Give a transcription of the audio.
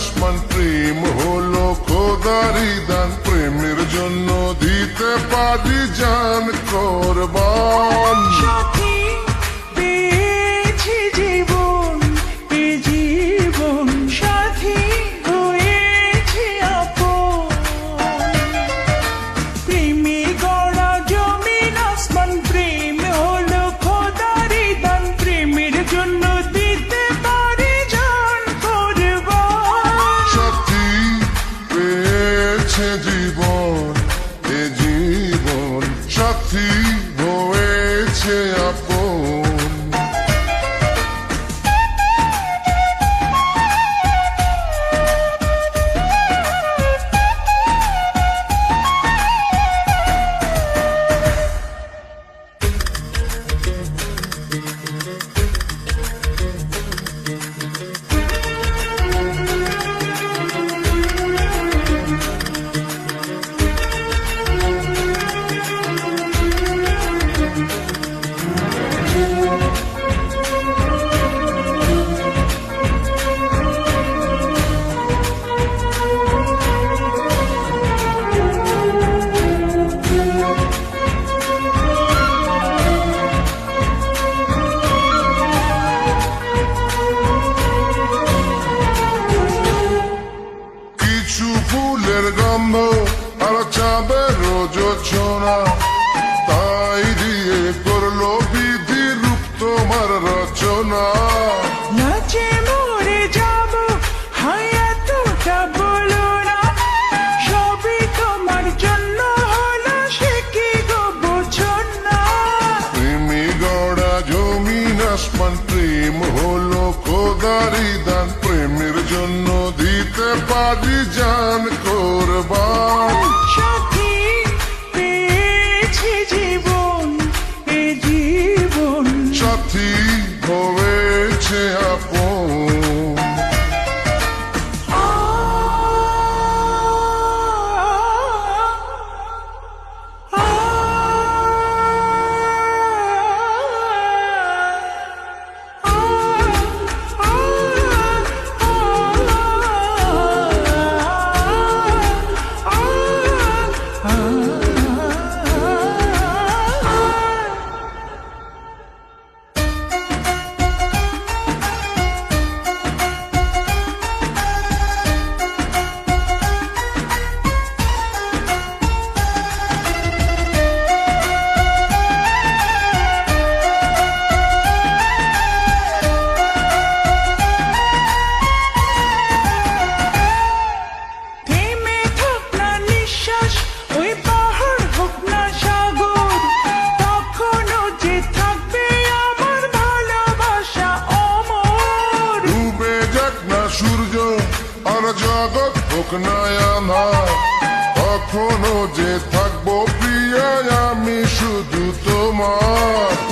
আসমান প্রেম হলো খোদারি দান প্রেমের জন্য দিতে পারি জান কোরবান সাথী পেয়েছি জীবন এ জীবন সাথী হয়েছে আপন প্রেমে গড়া জমিন আসমান প্রেম হলো খোদারি দান প্রেমের জন্য দিতে পারি জান কোরবান সাথী পেয়েছে জীবন এ জীবন সাথী হয়েছে আপন কিছু ফুলের গন্ধ আর চাঁদের যোছনা তাই দিয়ে করলো বিধি রূপ তোমার রচনা নাচে মরে যাব হায়াতটা বলো না সবই তোমার জন্য হলো সে কি গো বোঝো না প্রেমে গড়া জমিন আসমান প্রেম হলো খোদারি দান প্রেমের জন্য দিতে পারি জান কোরবান সাথী পেয়েছি জীবন এ জীবন সাথী হয়েছে আপন থেমে থাক না নিঃশ্বাস ওই পাহাড় হোক না সাগর তখনও যে থাকবে আমার ভালোবাসা অমর ডুবে যাক না সূর্য আর জগৎ হোক না আঁধার কখনো যে থাকবো প্রিয়া আমি শুধু তোমার